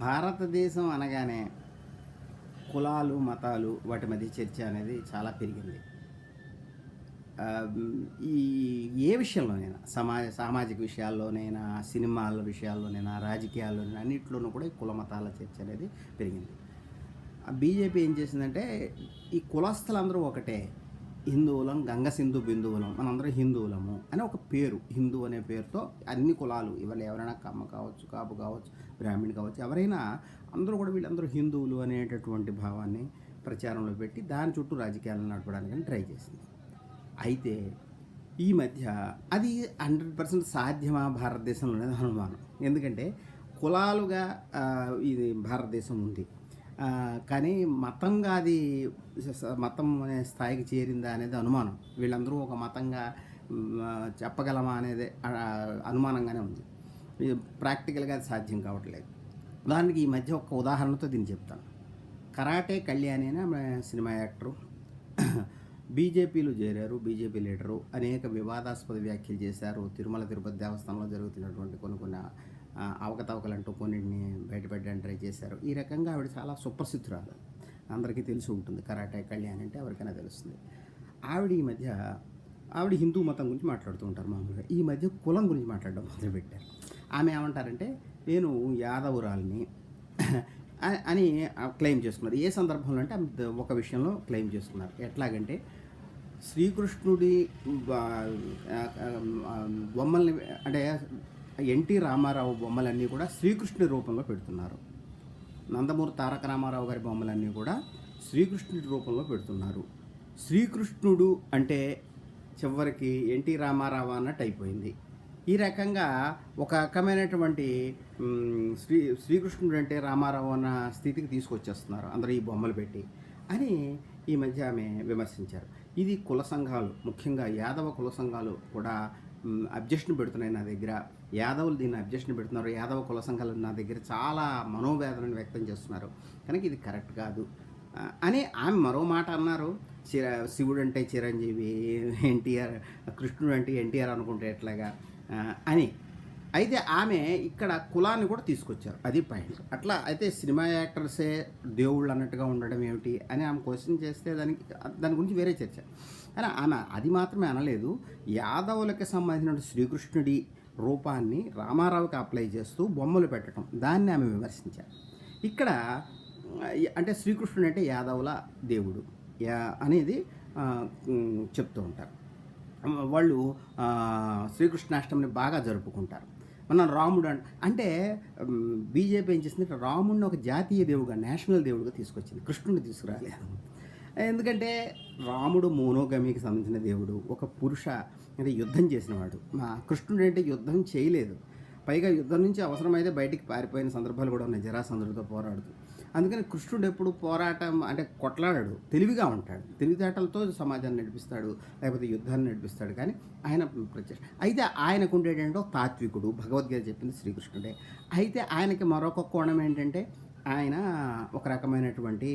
భారతదేశం అనగానే కులాలు, మతాలు వాటి మధ్య చర్చ అనేది చాలా పెరిగింది. ఈ ఏ విషయంలోనైనా సామాజిక విషయాల్లోనైనా, సినిమాల విషయాల్లోనైనా, రాజకీయాల్లోనైనా అన్నిట్లోనూ కూడా ఈ కుల మతాల చర్చ అనేది పెరిగింది. బీజేపీ ఏం చేసిందంటే ఈ కులస్తులందరూ ఒకటే. హిందువులం, గంగ సింధు బిందువులం, మనందరం హిందువులము అని ఒక పేరు, హిందూ అనే పేరుతో అన్ని కులాలు ఇవాళ ఎవరైనా కమ్మ కావచ్చు, కాపు కావచ్చు, బ్రాహ్మణ్ కావచ్చు, ఎవరైనా అందరూ కూడా వీళ్ళందరూ హిందువులు అనేటటువంటి భావాన్ని ప్రచారంలో పెట్టి దాని చుట్టూ రాజకీయాలను నడపడానికి ట్రై చేసింది. అయితే ఈ మధ్య అది 100% సాధ్యమా భారతదేశంలో అనేది అనుమానం. ఎందుకంటే కులాలుగా ఇది భారతదేశం ఉంది. కానీ మతంగా అది మతం అనే స్థాయికి చేరిందా అనేది అనుమానం. వీళ్ళందరూ ఒక మతంగా చెప్పగలమా అనేది అనుమానంగానే ఉంది. ప్రాక్టికల్గా అది సాధ్యం కావట్లేదు. ఉదాహరణకి ఈ మధ్య ఒక ఉదాహరణతో దీన్ని చెప్తాను. కరాటే కళ్యాణి అనే ఆమె సినిమా యాక్టరు బీజేపీలో చేరారు. బీజేపీ లీడరు అనేక వివాదాస్పద వ్యాఖ్యలు చేశారు. తిరుమల తిరుపతి దేవస్థానంలో జరుగుతున్నటువంటి కొన్ని అవకతవకలంటూ కొన్నింటిని బయటపెట్టడానికి ట్రై చేశారు. ఈ రకంగా ఆవిడ చాలా సుప్రసిద్ధురాలు, అందరికీ తెలిసి ఉంటుంది. కరాటే కళ్యాణి అంటే ఎవరికైనా తెలుస్తుంది. ఆవిడ హిందూ మతం గురించి మాట్లాడుతూ ఉంటారు మామూలుగా. ఈ మధ్య కులం గురించి మాట్లాడడం మొదలుపెట్టారు. ఆమె ఏమంటారంటే నేను యాదవురాల్ని అని క్లెయిమ్ చేసుకున్నారు. ఏ సందర్భంలో అంటే ఒక విషయంలో క్లెయిమ్ చేసుకున్నారు. ఎట్లాగంటే శ్రీకృష్ణుడి బొమ్మల్ని అంటే ఎన్టీ రామారావు బొమ్మలన్నీ కూడా శ్రీకృష్ణుడి రూపంలో పెడుతున్నారు. నందమూరి తారక రామారావు గారి బొమ్మలన్నీ కూడా శ్రీకృష్ణుడి రూపంలో పెడుతున్నారు. శ్రీకృష్ణుడు అంటే చివరికి ఎన్టీ రామారావు అన్నట్టు అయిపోయింది. ఈ రకంగా ఒక రకమైనటువంటి శ్రీకృష్ణుడు అంటే రామారావు అన్న స్థితికి తీసుకొచ్చేస్తున్నారు అందరూ ఈ బొమ్మలు పెట్టి అని ఈ మధ్య ఆమె విమర్శించారు. ఇది కుల సంఘాలు, ముఖ్యంగా యాదవ కుల సంఘాలు కూడా అబ్జెక్షన్ పెడుతున్నాయి నా దగ్గర. యాదవులు దీన్ని అబ్జెక్షన్ పెడుతున్నారు. యాదవ కుల సంఘాలు నా దగ్గర చాలా మనోవేదనను వ్యక్తం చేస్తున్నారు. కనుక ఇది కరెక్ట్ కాదు అని ఆమె మరో మాట అన్నారు. శివుడు అంటే చిరంజీవి, ఎన్టీఆర్, కృష్ణుడు అంటే ఎన్టీఆర్ అనుకుంటే ఎట్లాగా అని. అయితే ఆమె ఇక్కడ కులాన్ని కూడా తీసుకొచ్చారు. అది పాయింట్. అట్లా అయితే సినిమా యాక్టర్సే దేవుళ్ళు అన్నట్టుగా ఉండడం ఏమిటి అని ఆమె క్వశ్చన్ చేస్తే దాని గురించి వేరే చర్చ. కానీ ఆమె అది మాత్రమే అనలేదు. యాదవులకి సంబంధించిన శ్రీకృష్ణుడి రూపాన్ని రామారావుకి అప్లై చేస్తూ బొమ్మలు పెట్టడం, దాన్ని ఆమె విమర్శించారు. ఇక్కడ అంటే శ్రీకృష్ణుడు అంటే యాదవుల దేవుడు అనేది చెప్తూ ఉంటారు. వాళ్ళు శ్రీకృష్ణాష్టమిని బాగా జరుపుకుంటారు. మన రాముడు అంటే బీజేపీ ఏం చేసింది, రాముడిని ఒక జాతీయ దేవుడుగా, నేషనల్ దేవుడుగా తీసుకొచ్చింది, కృష్ణుడిని తీసుకురాలేదు. ఎందుకంటే రాముడు మోనోగమికి సంబంధించిన దేవుడు, ఒక పురుష అంటే యుద్ధం చేసినవాడు. కృష్ణుడు అంటే యుద్ధం చేయలేదు. పైగా యుద్ధం నుంచి అవసరమైతే బయటికి పారిపోయిన సందర్భాలు కూడా ఉన్నాయి, జరాసంధుడితో పోరాడుతూ. అందుకని కృష్ణుడు ఎప్పుడు పోరాటం అంటే కొట్లాడాడు, తెలివిగా ఉంటాడు, తెలివితేటలతో సమాజాన్ని నడిపిస్తాడు, లేకపోతే యుద్ధాన్ని నడిపిస్తాడు. కానీ ఆయన ప్రత్యక్ష అయితే ఆయనకు ఉండేటంటే తాత్వికుడు, భగవద్గీత చెప్పింది శ్రీకృష్ణుడే. అయితే ఆయనకి మరొక కోణం ఏంటంటే ఆయన ఒక రకమైనటువంటి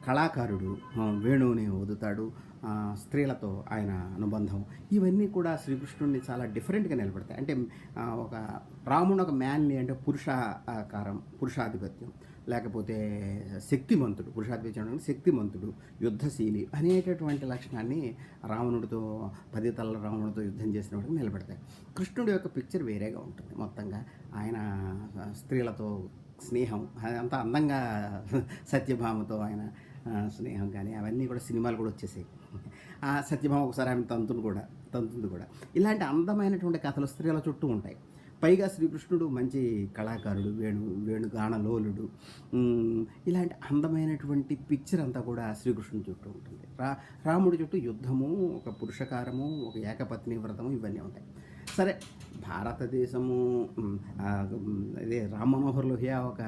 కళాకారుడు, వేణువుని ఊదుతాడు, స్త్రీలతో ఆయన అనుబంధం, ఇవన్నీ కూడా శ్రీకృష్ణుడిని చాలా డిఫరెంట్గా నిలబడతాయి. అంటే ఒక రాముడు ఒక మ్యాన్లీ అంటే పురుషాకారం, పురుషాధిపత్యం, లేకపోతే శక్తిమంతుడు, పురుషాధిపత్యం అంటే శక్తిమంతుడు, యుద్ధశీలి అనేటటువంటి లక్షణాన్ని రావణుడితో 10 తలల రావణుడితో యుద్ధం చేసినప్పుడు నిలబెడతాయి. కృష్ణుడి యొక్క పిక్చర్ వేరేగా ఉంటుంది. మొత్తంగా ఆయన స్త్రీలతో స్నేహం, అదంతా అందంగా సత్యభామతో ఆయన స్నేహం కానీ అవన్నీ కూడా సినిమాలు కూడా వచ్చేసాయి. సత్యభామ ఒకసారి ఆమె తంతుంది కూడా. ఇలాంటి అందమైనటువంటి కథలు స్త్రీల చుట్టూ ఉంటాయి. పైగా శ్రీకృష్ణుడు మంచి కళాకారుడు, వేణుగానలోలుడు. ఇలాంటి అందమైనటువంటి పిక్చర్ అంతా కూడా శ్రీకృష్ణుడి చుట్టూ ఉంటుంది. రాముడి చుట్టూ యుద్ధము, ఒక పురుషకారము, ఒక ఏకపత్ని వ్రతము, ఇవన్నీ ఉంటాయి. సరే, భారతదేశము ఇదే రామ్ మనోహర్ లోహియా ఒక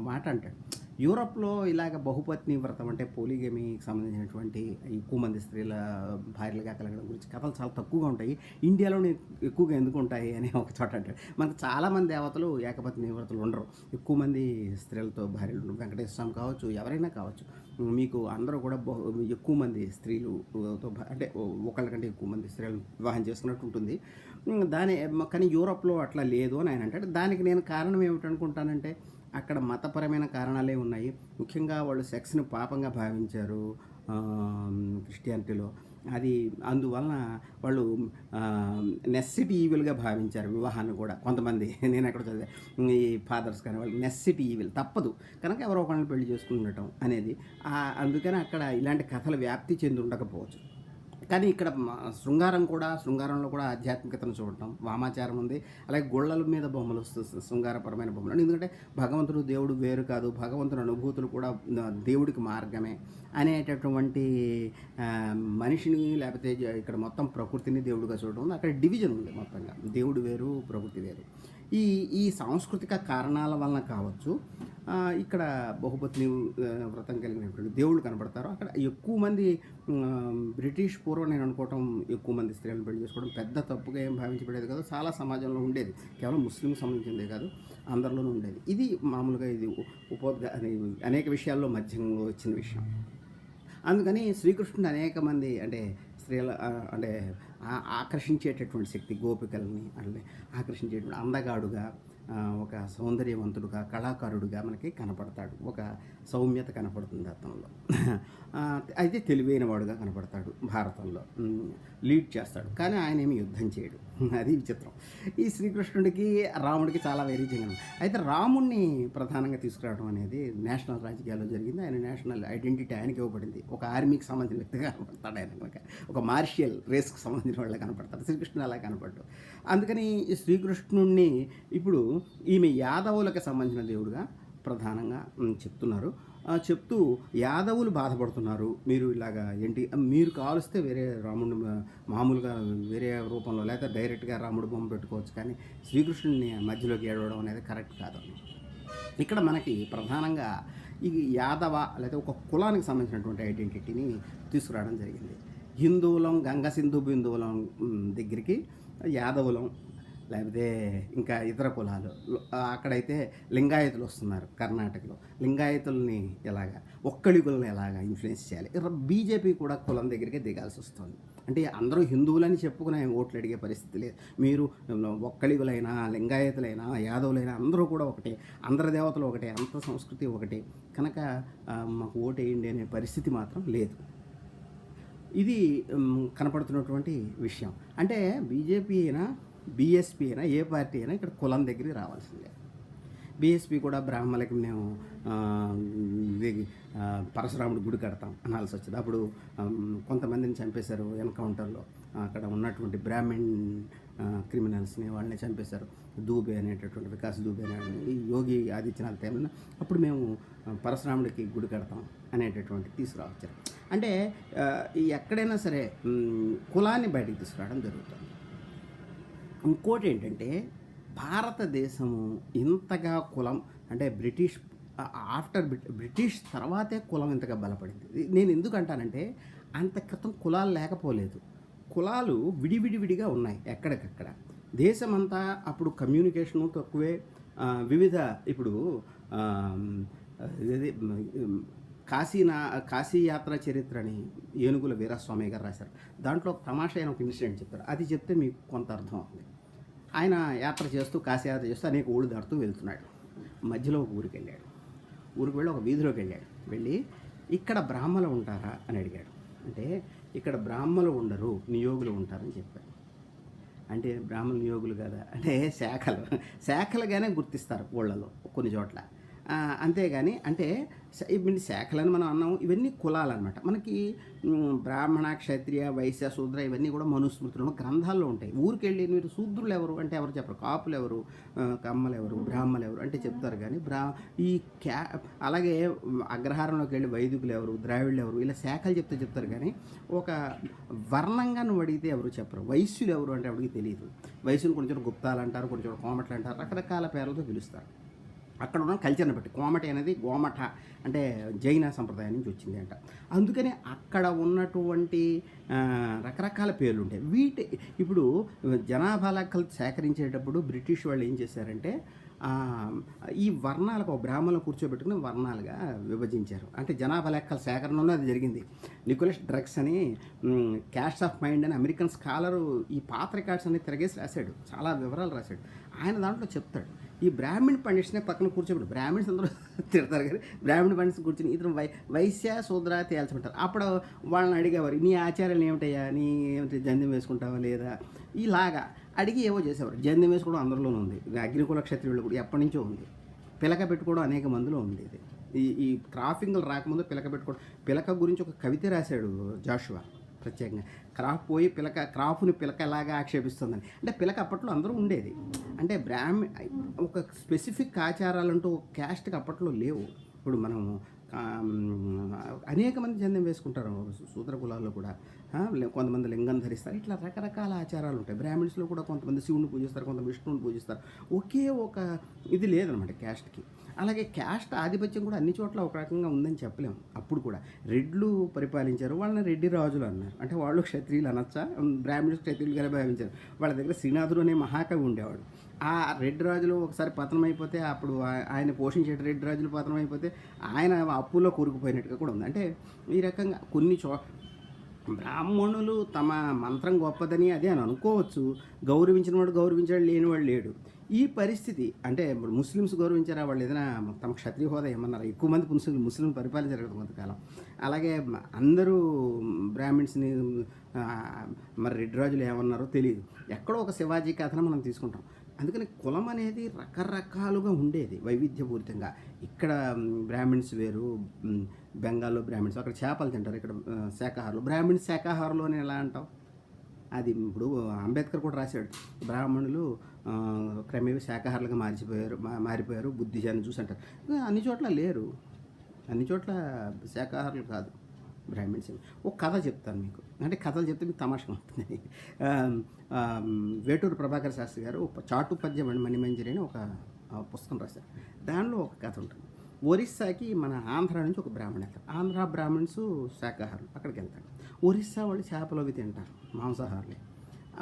మాట అంటాడు, యూరప్లో ఇలాగ బహుపత్ని వ్రతం అంటే పోలిగమీకి సంబంధించినటువంటి ఎక్కువ మంది స్త్రీల భార్యలుగా కలగడం గురించి కథలు చాలా తక్కువగా ఉంటాయి, ఇండియాలోనే ఎక్కువగా ఎందుకు ఉంటాయి అని ఒక చోట అంటాడు. మనకు చాలామంది దేవతలు ఏకపత్ని వ్రతలు ఉండరు, ఎక్కువ మంది స్త్రీలతో భార్యలు, వెంకటేశ్వర స్వామి కావచ్చు, ఎవరైనా కావచ్చు, మీకు అందరూ కూడా ఎక్కువ మంది స్త్రీలతో అంటే ఒకళ్ళకంటే ఎక్కువ మంది స్త్రీలను వివాహం చేసుకున్నట్టు ఉంటుంది. కానీ యూరప్లో అట్లా లేదు అని ఆయన అంటాడు. దానికి నేను కారణం ఏమిటనుకుంటానంటే అక్కడ మతపరమైన కారణాలే ఉన్నాయి. ముఖ్యంగా వాళ్ళు సెక్స్‌ని పాపంగా భావించారు క్రిస్టియానిటీలో. అది అందువలన వాళ్ళు నెస్సిటీ ఈవిల్‌గా భావించారు వివాహాన్ని కూడా కొంతమంది. నేనెక్కడో చదివా. ఈ ఫాదర్స్ కానీ వాళ్ళు నెస్సిటీ ఈవిల్ తప్పదు. కనుక ఎవరో ఒకళ్ళని పెళ్లి చేసుకొని ఉండటం అనేది. అందుకని అక్కడ ఇలాంటి కథలు వ్యాప్తి చెంది ఉండకపోవచ్చు. కానీ ఇక్కడ శృంగారంలో కూడా ఆధ్యాత్మికతను చూడటం, వామాచారం ఉంది. అలాగే గుళ్ళల మీద బొమ్మలు, శృంగారపరమైన బొమ్మలు. ఎందుకంటే భగవంతుడు, దేవుడు వేరు కాదు. భగవంతుని అనుభూతులు కూడా దేవుడికి మార్గమే అనేటటువంటి మనిషిని లేకపోతే ఇక్కడ మొత్తం ప్రకృతిని దేవుడిగా చూడడం ఉంది. అక్కడ డివిజన్ ఉంది మొత్తంగా. దేవుడు వేరు, ప్రకృతి వేరు. ఈ ఈ సాంస్కృతిక కారణాల వలన కావచ్చు ఇక్కడ బహుపత్ని వ్రతం కలిగినటువంటి దేవుళ్ళు కనపడతారు. అక్కడ ఎక్కువ మంది బ్రిటిష్ పూర్వం నేను అనుకోవటం ఎక్కువ మంది స్త్రీలను పెళ్లి చేసుకోవడం పెద్ద తప్పుగా ఏం భావించబడేది కాదు. చాలా సమాజంలో ఉండేది. కేవలం ముస్లింకి సంబంధించిందే కాదు, అందరిలోనూ ఉండేది. ఇది మామూలుగా ఇది అనేక విషయాల్లో మధ్యంలో వచ్చిన విషయం. అందుకని శ్రీకృష్ణుడు అనేక మంది అంటే స్త్రీల అంటే ఆకర్షించేటటువంటి శక్తి, గోపికల్ని అంటే ఆకర్షించేటువంటి అందగాడుగా, ఒక సౌందర్యవంతుడుగా, కళాకారుడుగా మనకి కనపడతాడు. ఒక సౌమ్యత కనపడుతుంది అతనిలో. అయితే తెలివైన వాడుగా కనపడతాడు భారతంలో. లీడ్ చేస్తాడు, కానీ ఆయన ఏమి యుద్ధం చేయడు. అది విచిత్రం. ఈ శ్రీకృష్ణుడికి రాముడికి చాలా వైరుధ్యం. అయితే రాముడిని ప్రధానంగా తీసుకురావడం అనేది నేషనల్ రాజకీయాల్లో జరిగింది. ఆయన నేషనల్ ఐడెంటిటీ ఆయనకి ఇవ్వబడింది. ఒక ఆర్మీకి సంబంధించిన వ్యక్తిగా కనపడతాడు ఆయన. కనుక ఒక మార్షియల్ రేస్కి సంబంధించిన వాళ్ళ కనపడతాడు. శ్రీకృష్ణుడు అలా కనపడ్డు. అందుకని శ్రీకృష్ణుడిని ఇప్పుడు ఈమె యాదవులకు సంబంధించిన దేవుడుగా ప్రధానంగా చెప్తున్నారు. చెప్తూ యాదవులు బాధపడుతున్నారు, మీరు ఇలాగా ఏంటి, మీరు కాలుస్తే వేరే రాముడిని మామూలుగా వేరే రూపంలో లేకపోతే డైరెక్ట్గా రాముడు బొమ్మ పెట్టుకోవచ్చు, కానీ శ్రీకృష్ణుడిని మధ్యలోకి ఏడవడం అనేది కరెక్ట్ కాదు. ఇక్కడ మనకి ప్రధానంగా ఈ యాదవ లేదా ఒక కులానికి సంబంధించినటువంటి ఐడెంటిటీని తీసుకురావడం జరిగింది. హిందువులం, గంగ సింధు బిందువులం దగ్గరికి యాదవులం, లేకపోతే ఇంకా ఇతర కులాలు, అక్కడైతే లింగాయతులు వస్తున్నారు. కర్ణాటకలో లింగాయతుల్ని ఎలాగా, ఒక్కళికులను ఎలాగా ఇన్ఫ్లుయెన్స్ చేయాలి. బీజేపీ కూడా కులం దగ్గరికి దిగాల్సి వస్తుంది. అంటే అందరూ హిందువులని చెప్పుకునే ఓట్లు అడిగే పరిస్థితి లేదు. మీరు ఒక్కళికులైనా, లింగాయతులైనా, యాదవులైనా అందరూ కూడా ఒకటే, అందరి దేవతలు ఒకటే, అంత సంస్కృతి ఒకటే, కనుక మాకు ఓటు వేయండి అనే పరిస్థితి మాత్రం లేదు. ఇది కనపడుతున్నటువంటి విషయం. అంటే బీజేపీ అయినా బీఎస్పీ అయినా ఏ పార్టీ అయినా ఇక్కడ కులం దగ్గరికి రావాల్సిందే. బీఎస్పీ కూడా బ్రాహ్మణులకి మేము పరశురాముడి గుడి కడతాం అనాల్సి వచ్చింది. అప్పుడు కొంతమందిని చంపేశారు ఎన్కౌంటర్లో. అక్కడ ఉన్నటువంటి బ్రాహ్మణ్ క్రిమినల్స్ని వాళ్ళని చంపేశారు. దూబే అనేటటువంటి వికాస్ దూబే అనే ఈ యోగి ఆదిత్యనాథ్ టైంలో అప్పుడు మేము పరశురాముడికి గుడి కడతాం అనేటటువంటి తీసుకురావచ్చారు. అంటే ఎక్కడైనా సరే కులాన్ని బయటికి తీసుకురావడం జరుగుతుంది. ఇంకోటి ఏంటంటే భారతదేశము ఇంతగా కులం అంటే బ్రిటిష్ తర్వాతే కులం ఇంతగా బలపడింది. నేను ఎందుకు అంటానంటే అంత క్రితం కులాలు లేకపోలేదు. కులాలు విడివిడివిడిగా ఉన్నాయి ఎక్కడికక్కడ. దేశమంతా అప్పుడు కమ్యూనికేషను తక్కువే. వివిధ ఇప్పుడు కాశీ యాత్ర చరిత్రని ఏనుగుల వీరస్వామి గారు రాశారు. దాంట్లో తమాషా అయిన ఒక ఇన్సిడెంట్ చెప్తారు. అది చెప్తే మీకు కొంత అర్థం అవుతుంది. ఆయన యాత్ర చేస్తూ కాశీ యాత్ర చేస్తూ అనేక ఊళ్ళు దాటుతూ వెళ్తున్నాడు. మధ్యలో ఒక ఊరికి వెళ్ళాడు. ఊరికి వెళ్ళి ఒక వీధిలోకి వెళ్ళాడు. వెళ్ళి ఇక్కడ బ్రాహ్మణులు ఉంటారా అని అడిగాడు. అంటే ఇక్కడ బ్రాహ్మణులు ఉండరు, నియోగులు ఉంటారని చెప్పారు. అంటే బ్రాహ్మణ నియోగులు కదా అంటే శాఖలుగానే గుర్తిస్తారు ఊళ్ళలో కొన్ని చోట్ల. అంతేగాని అంటే ఇవన్నీ శాఖలని మనం అన్నాం. ఇవన్నీ కులాలు అనమాట. మనకి బ్రాహ్మణ, క్షత్రియ, వైశ్య, శూద్ర ఇవన్నీ కూడా మనుస్మృతులు గ్రంథాల్లో ఉంటాయి. ఊరికెళ్ళి మీరు శూద్రులు ఎవరు అంటే ఎవరు చెప్పరు, కాపులు ఎవరు, కమ్మలు ఎవరు, బ్రాహ్మణులు ఎవరు అంటే చెప్తారు. కానీ అలాగే అగ్రహారంలోకి వెళ్ళి వైదికులు ఎవరు, ద్రావిడులు ఎవరు ఇలా శాఖలు చెప్తారు. కానీ ఒక వర్ణంగా నువ్వు అడిగితే ఎవరు చెప్పరు. వైశ్యులు ఎవరు అంటే ఎవరికి తెలియదు. వైశ్యులు కొంచెం గుప్తాలు అంటారు, కొంచెం కోమట్లు అంటారు, రకరకాల పేర్లతో పిలుస్తారు. అక్కడ ఉన్న కల్చర్ని బట్టి. కోమటి అనేది గోమఠ అంటే జైన సంప్రదాయం నుంచి వచ్చింది అంట. అందుకని అక్కడ ఉన్నటువంటి రకరకాల పేర్లు ఉంటాయి. ఇప్పుడు జనాభా లెక్కలు సేకరించేటప్పుడు బ్రిటిష్ వాళ్ళు ఏం చేశారంటే ఈ వర్ణాలకు బ్రాహ్మణులు కూర్చోబెట్టుకుని వర్ణాలుగా విభజించారు. అంటే జనాభా లెక్కల సేకరణలో అది జరిగింది. నికోలస్ డ్రగ్స్ అని క్యాస్ట్ ఆఫ్ మైండ్ అని అమెరికన్ స్కాలరు ఈ పాత రికార్డ్స్ అన్ని తిరగేసి రాశాడు. చాలా వివరాలు రాశాడు. ఆయన దాంట్లో చెప్తాడు ఈ బ్రాహ్మణ్ పండిట్స్‌నే పక్కన కూర్చోబెట్టి బ్రాహ్మిన్స్ అందరూ తిడతారు కానీ బ్రాహ్మణ పండిట్స్ కూర్చొని ఇతను వైశ్య, శూద్ర తేల్చమంటారు. అప్పుడు వాళ్ళని అడిగేవారు, "నీ ఆచారాలు ఏమిటయ్యా? నీ ఏమిటి జంధ్యం వేసుకుంటావా లేదా?" ఇలాగా అడిగి ఏవో చేసేవారు. జంధ్యం వేసుకోవడం అందరిలోనూ ఉంది. అగ్నికుల క్షత్రియులు కూడా ఎప్పటినుంచో ఉంది. పిలక పెట్టుకోవడం అనేక మందిలో ఉంది ఇది. ఈ ఈ క్రాఫింగ్‌లు రాకముందు పిలక పెట్టుకోవడం. పిలక గురించి ఒక కవిత రాశాడు జాషువా ప్రత్యేకంగా. క్రాప్ పోయి క్రాప్‌ని పిలక ఎలాగా ఆక్షేపిస్తుందని. అంటే పిలక అప్పట్లో అందరూ ఉండేది. అంటే ఒక స్పెసిఫిక్ ఆచారాలంటూ ఒక క్యాస్ట్‌కి అప్పట్లో లేవు. ఇప్పుడు మనము అనేక మంది జంధ్యం వేసుకుంటారు శూద్ర కులాల్లో కూడా. కొంతమంది లింగం ధరిస్తారు. ఇట్లా రకరకాల ఆచారాలు ఉంటాయి. బ్రాహ్మిన్స్‌లో కూడా కొంతమంది శివుడిని పూజిస్తారు, కొంత విష్ణువుని పూజిస్తారు. ఒకే ఒక ఇది లేదనమాట క్యాస్ట్‌కి. అలాగే క్యాస్ట్ ఆధిపత్యం కూడా అన్ని చోట్ల ఒక రకంగా ఉందని చెప్పలేము. అప్పుడు కూడా రెడ్లు పరిపాలించారు. వాళ్ళని రెడ్డి రాజులు అన్నారు. అంటే వాళ్ళు క్షత్రియులు అనొచ్చా? బ్రాహ్మిన్స్ క్షత్రియులుగానే భావించారు. వాళ్ళ దగ్గర శ్రీనాథుడు అనే మహాకవి ఉండేవాడు. ఆ రెడ్డి రాజులు ఒకసారి పతనం అయిపోతే అప్పుడు ఆయన పోషించే రెడ్డి రాజులు పతనం అయిపోతే ఆయన అప్పుల్లో కూరుకుపోయినట్టుగా కూడా ఉంది. అంటే ఈ రకంగా కొన్ని బ్రాహ్మణులు తమ మంత్రం గొప్పదని అదే అని అనుకోవచ్చు. గౌరవించిన వాడు గౌరవించాడు, లేనివాడు లేడు. ఈ పరిస్థితి అంటే ఇప్పుడు ముస్లిమ్స్ గౌరవించారా? వాళ్ళు ఏదైనా తమ క్షత్రియ హోదా ఏమన్నారా? ఎక్కువ మంది ముస్లిం పరిపాలించారు కదా కొంతకాలం. అలాగే అందరూ బ్రాహ్మిన్స్ని మరి రెడ్డి రాజులు ఏమన్నారో తెలియదు. ఎక్కడో ఒక శివాజీ కథను మనం తీసుకుంటాం. అందుకని కులం అనేది రకరకాలుగా ఉండేది వైవిధ్యపూరితంగా. ఇక్కడ బ్రాహ్మిన్స్ వేరు, బెంగాల్లో బ్రాహ్మిన్స్, అక్కడ చేపలు తింటారు, ఇక్కడ శాకాహారులు. బ్రాహ్మిన్స్ శాకాహారులు అని ఎలా అంటావు? అది ఇప్పుడు అంబేద్కర్ కూడా రాశాడు, బ్రాహ్మణులు క్రమేపీ శాకాహారులుగా మారిపోయారు బుద్ధిజాన్ని చూసి అంటారు. అన్ని చోట్ల లేరు, అన్ని చోట్ల శాకాహారులు కాదు బ్రాహ్మిన్స్. ఒక కథ చెప్తాను మీకు, అంటే కథలు చెప్తే మీకు తమాషగా ఉంటుంది. వేటూరు ప్రభాకర్ శాస్త్రి గారు చాటు పద్యం మణిమంజరి అని ఒక పుస్తకం రాశారు. దానిలో ఒక కథ ఉంటుంది. ఒరిస్సాకి మన ఆంధ్ర నుంచి ఒక బ్రాహ్మణ వెళ్తారు. ఆంధ్ర బ్రాహ్మణ్స్ శాకాహారులు, అక్కడికి వెళ్తాడు. ఒరిస్సా వాళ్ళు చేపలు అవి తింటారు, మాంసాహారులే.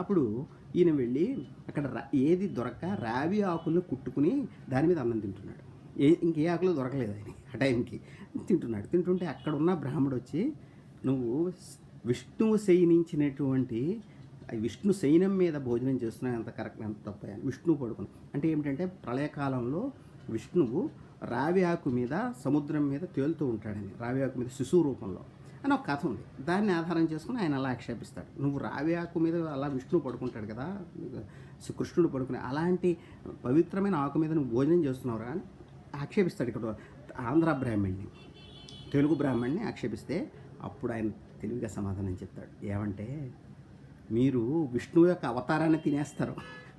అప్పుడు ఈయన వెళ్ళి అక్కడ ఏది దొరక్క రావి ఆకులను కుట్టుకుని దాని మీద అన్నం తింటున్నాడు. ఇంకే ఆకులు దొరకలేదు ఆయన ఆ టైంకి. తింటుంటే అక్కడ ఉన్న బ్రాహ్మడు వచ్చి, "నువ్వు విష్ణువు శయనించినటువంటి విష్ణు శయనం మీద భోజనం చేస్తున్నావు, ఎంత కరెక్ట్ ఎంత తప్ప." విష్ణువు పడుకుని అంటే ఏమిటంటే ప్రళయకాలంలో విష్ణువు రావి ఆకు మీద సముద్రం మీద తేలుతూ ఉంటాడని, రావి ఆకు మీద శిశువు రూపంలో అని ఒక కథ ఉంది. దాన్ని ఆధారం చేసుకుని ఆయన అలా ఆక్షేపిస్తాడు. నువ్వు రావి ఆకు మీద అలా విష్ణువు పడుకుంటాడు కదా, కృష్ణుడు పడుకునే అలాంటి పవిత్రమైన ఆకు మీద నువ్వు భోజనం చేస్తున్నావురా అని ఆక్షేపిస్తాడు. ఇక్కడ ఆంధ్ర బ్రాహ్మణ్ణి, తెలుగు బ్రాహ్మణ్ణి ఆక్షేపిస్తే అప్పుడు ఆయన తెలివిగా సమాధానం చెప్తాడు. ఏమంటే, మీరు విష్ణువు యొక్క అవతారాన్ని తినేస్తారు,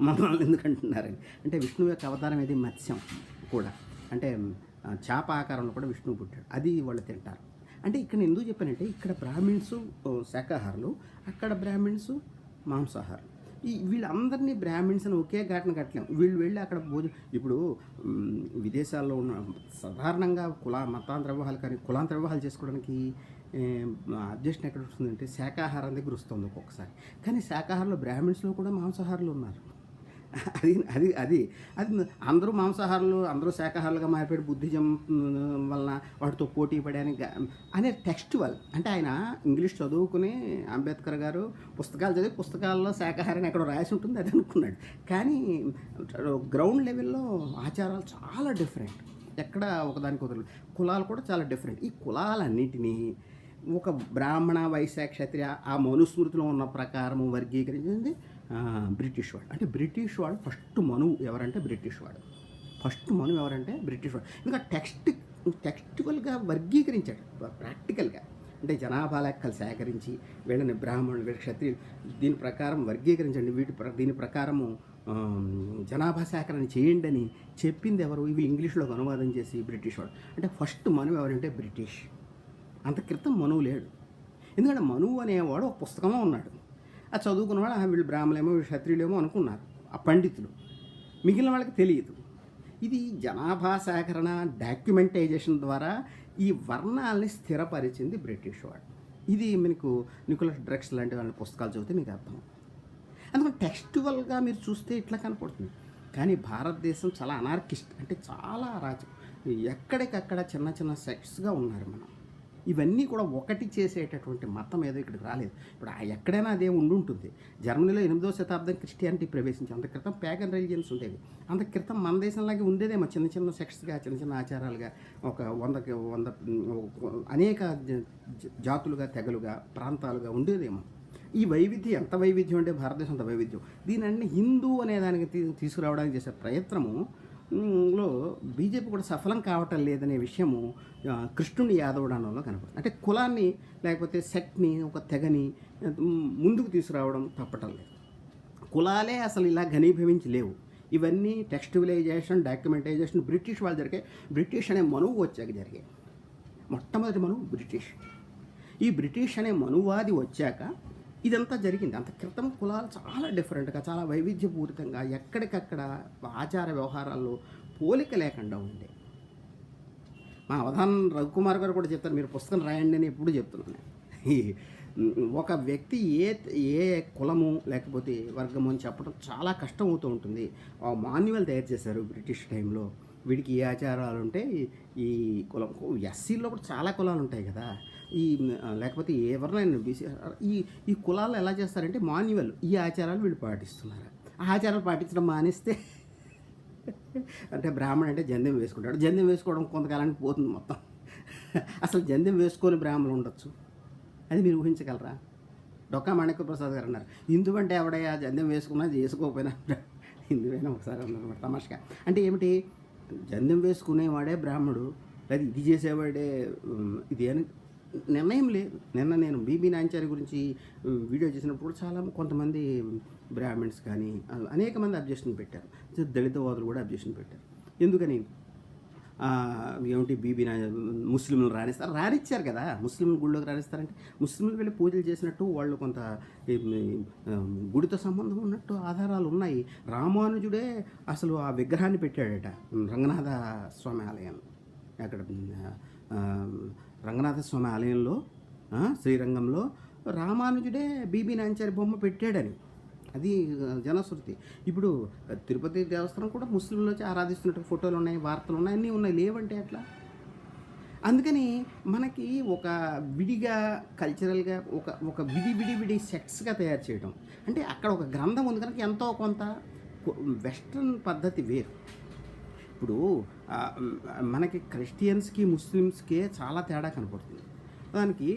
మమ్మల్ని ఎందుకంటున్నారని. అంటే విష్ణువు యొక్క అవతారం ఏది? మత్స్యం కూడా, అంటే చేప ఆకారంలో కూడా విష్ణువు పుట్టాడు, అది వాళ్ళు తింటారు. అంటే ఇక్కడ నేను ఎందుకు చెప్పానంటే, ఇక్కడ బ్రాహ్మిన్స్ శాకాహారులు, అక్కడ బ్రాహ్మిన్స్ మాంసాహారులు. వీళ్ళందరినీ బ్రాహ్మిన్స్ అని ఒకే ఘటన కట్టలేము. వీళ్ళు వెళ్ళి అక్కడ ఇప్పుడు విదేశాల్లో ఉన్న సాధారణంగా మతాంతర వివాహాలు కానీ కులాంతర వివాహాలు చేసుకోవడానికి అబ్జెక్షన్ ఎక్కడ వస్తుందంటే శాకాహారం దగ్గర వస్తుంది ఒక్కొక్కసారి. కానీ శాకాహారంలో బ్రాహ్మిన్స్లో కూడా మాంసాహారులు ఉన్నారు. అది అది అది అది అందరూ మాంసాహారులు, అందరూ శాకాహారులుగా మారిపోయాడు బుద్ధిజం వలన, వాటితో పోటీ పడడానికి అనే టెక్స్టువల్. అంటే ఆయన ఇంగ్లీష్ చదువుకుని అంబేద్కర్ గారు పుస్తకాలు చదివి పుస్తకాల్లో శాకాహారాన్ని ఎక్కడో రాసి ఉంటుంది అది అనుకున్నాడు. కానీ గ్రౌండ్ లెవెల్లో ఆచారాలు చాలా డిఫరెంట్, ఎక్కడ ఒకదానికి ఒకరు. కులాలు కూడా చాలా డిఫరెంట్. ఈ కులాలన్నింటినీ ఒక బ్రాహ్మణ, వైశ్య, క్షత్రియ ఆ మనుస్మృతిలో ఉన్న ప్రకారం వర్గీకరించింది బ్రిటిష్ వాడు. అంటే బ్రిటిష్ వాడు ఫస్ట్ మనువు ఎవరంటే బ్రిటిష్ వాడు. ఇంకా టెక్స్టువల్గా వర్గీకరించాడు ప్రాక్టికల్గా. అంటే జనాభా లెక్కలు సేకరించి వీళ్ళని బ్రాహ్మణులు, వీళ్ళ క్షత్రియులు దీని ప్రకారం వర్గీకరించండి, దీని ప్రకారము జనాభా సేకరణ చేయండి అని చెప్పింది ఎవరు? ఇవి ఇంగ్లీష్లోకి అనువాదం చేసి బ్రిటిష్ వాడు. అంటే ఫస్ట్ మనువు ఎవరంటే బ్రిటిష్. అంత క్రితం మనువు లేడు. ఎందుకంటే మనువు అనేవాడు ఒక పుస్తకంలో ఉన్నాడు. అది చదువుకున్నవాడు వీళ్ళు బ్రాహ్మణులేమో వీళ్ళు క్షత్రియులేమో అనుకున్నారు ఆ పండితులు, మిగిలిన వాళ్ళకి తెలియదు. ఇది జనాభా సేకరణ డాక్యుమెంటైజేషన్ ద్వారా ఈ వర్ణాలని స్థిరపరిచింది బ్రిటిష్ వాడు. ఇది మీకు నికోలస్ డ్రక్స్ లాంటి వాళ్ళ పుస్తకాలు చదివితే మీకు అర్థం. అందుకని టెక్స్టువల్గా మీరు చూస్తే ఇట్లా కనపడుతుంది. కానీ భారతదేశం చాలా అనార్కిస్ట్, అంటే చాలా అరాచకం. ఎక్కడికక్కడ చిన్న చిన్న సెక్ట్స్గా ఉన్నారు మనం. ఇవన్నీ కూడా ఒకటి చేసేటటువంటి మతం ఏదో ఇక్కడికి రాలేదు. ఇప్పుడు ఎక్కడైనా అదే ఉండుంటుంది. జర్మనీలో 8వ శతాబ్దం క్రిస్టియానిటీ ప్రవేశించింది. అంత క్రితం ప్యాగన్ రిలీజియన్స్ ఉండేవి. అంత క్రితం మన దేశంలాగే ఉండేదేమో చిన్న చిన్న సెక్ట్స్గా, చిన్న చిన్న ఆచారాలుగా, ఒక 100 అనేక జాతులుగా, తెగలుగా, ప్రాంతాలుగా ఉండేదేమో. ఈ వైవిధ్యం ఎంత వైవిధ్యం అంటే భారతదేశం అంత వైవిధ్యం. దీనన్ని హిందూ అనే దానికి తీసుకురావడానికి చేసే ప్రయత్నము లో బీజేపీ కూడా సఫలం కావటం లేదనే విషయము కృష్ణుని యాదవడంలో కనపడుతుంది. అంటే కులాన్ని లేకపోతే సెక్ట్ని, ఒక తెగని ముందుకు తీసుకురావడం తప్పటం లేదు. కులాలే అసలు ఇలా ఘనీభవించి లేవు. ఇవన్నీ టెక్స్టిలైజేషన్, డాక్యుమెంటైజేషన్ బ్రిటిష్ వాళ్ళు జరిగాయి. బ్రిటిష్ అనే మనువు వచ్చాక జరిగాయి. మొట్టమొదటి మనువు బ్రిటిష్. ఈ బ్రిటిష్ అనే మనువాది వచ్చాక ఇదంతా జరిగింది. అంత క్రితం కులాలు చాలా డిఫరెంట్గా, చాలా వైవిధ్యపూరితంగా, ఎక్కడికక్కడ ఆచార వ్యవహారాల్లో పోలిక లేకుండా ఉండే. మా అవధాన్ రఘుకుమార్ గారు కూడా చెప్తారు, మీరు పుస్తకం రాయండి అని ఎప్పుడు చెప్తున్నాను. ఒక వ్యక్తి ఏ కులము లేకపోతే వర్గము అని చెప్పడం చాలా కష్టం అవుతూ ఉంటుంది. ఆ మాన్యువల్ తయారు చేశారు బ్రిటిష్ టైంలో. వీడికి ఏ ఆచారాలు ఉంటాయి, ఈ కులం, ఎస్సీలో కూడా చాలా కులాలు ఉంటాయి కదా, లేకపోతే ఎవరినైనా బీసీ, ఈ కులాలు ఎలా చేస్తారంటే మాన్యువల్, ఈ ఆచారాలు వీళ్ళు పాటిస్తున్నారు. ఆ ఆచారాలు పాటించడం మానేస్తే అంటే బ్రాహ్మణ్ అంటే జంధ్యం వేసుకుంటాడు. జంధ్యం వేసుకోవడం కొంతకాలానికి పోతుంది మొత్తం. అసలు జంధ్యం వేసుకొని బ్రాహ్మణులు ఉండొచ్చు, అది మీరు ఊహించగలరా? డొక్కా మాణిక్య ప్రసాద్ గారు అన్నారు, హిందూ అంటే ఎవడయ్యా జంధ్యం వేసుకున్నా చేసుకోకపోయినా హిందువైనా ఒకసారి అన్నారు తమాషగా. అంటే ఏమిటి, జంధ్యం వేసుకునేవాడే బ్రాహ్మడు, లేదా ఇది చేసేవాడే ఇది అని నిర్ణయం లేదు. నిన్న నేను బీబీ నాంచారి గురించి వీడియో చేసినప్పుడు చాలా కొంతమంది బ్రాహ్మణ్స్ కానీ అనేక మంది అబ్జెక్షన్ పెట్టారు. దళితవాదులు కూడా అబ్జెక్షన్ పెట్టారు. ఎందుకని ఏమిటి ముస్లింలు రానిచ్చారు కదా, ముస్లింలు గుళ్ళోకి రానిస్తారంటే ముస్లింలు వెళ్ళి పూజలు చేసినట్టు, వాళ్ళు కొంత గుడితో సంబంధం ఉన్నట్టు ఆధారాలు ఉన్నాయి. రామానుజుడే అసలు ఆ విగ్రహాన్ని పెట్టాడట రంగనాథ స్వామి ఆలయం, అక్కడ రంగనాథ స్వామి ఆలయంలో శ్రీరంగంలో రామానుజుడే బీబీ నాంచారి బొమ్మ పెట్టాడని, అది జనశ్రుతి. ఇప్పుడు తిరుపతి దేవస్థానం కూడా ముస్లింలు వచ్చి ఆరాధిస్తున్నట్టు ఫోటోలు ఉన్నాయి, వార్తలు ఉన్నాయి, అన్నీ ఉన్నాయి. లేవంటే అట్లా. అందుకని మనకి ఒక విడిగా కల్చరల్గా ఒక విడి సెక్ట్స్గా తయారు చేయడం అంటే, అక్కడ ఒక గ్రంథం ఉంది కనుక ఎంతో కొంత వెస్ట్రన్ పద్ధతి వేరు. ఇప్పుడు మనకి క్రిస్టియన్స్కి ముస్లిమ్స్కే చాలా తేడా కనపడుతుంది. దానికి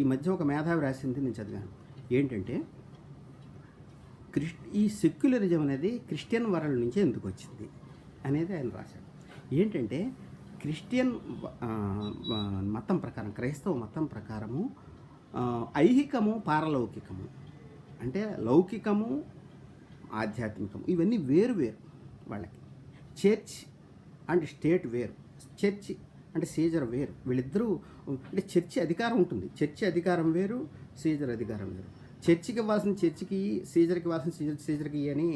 ఈ మధ్య ఒక మేధావి రాసింది నేను చదివాను. ఏంటంటే ఈ సెక్యులరిజం అనేది క్రిస్టియన్ వరల్డ్ నుంచే ఎందుకు వచ్చింది అనేది ఆయన రాశాడు. ఏంటంటే క్రిస్టియన్ మతం ప్రకారం, క్రైస్తవ మతం ప్రకారము ఐహికము, పారలౌకికము, అంటే లౌకికము, ఆధ్యాత్మికము ఇవన్నీ వేరు వేరు వాళ్ళకి. చర్చ్ అండ్ స్టేట్ వేరు. చర్చ్ అంటే సీజర్ వేరు. వీళ్ళిద్దరూ అంటే చర్చి అధికారం ఉంటుంది, చర్చి అధికారం వేరు, సీజర్ అధికారం వేరు. చర్చికి ఇవ్వాల్సిన చర్చికి, సీజర్కి ఇవ్వాల్సిన సీజర్కి అని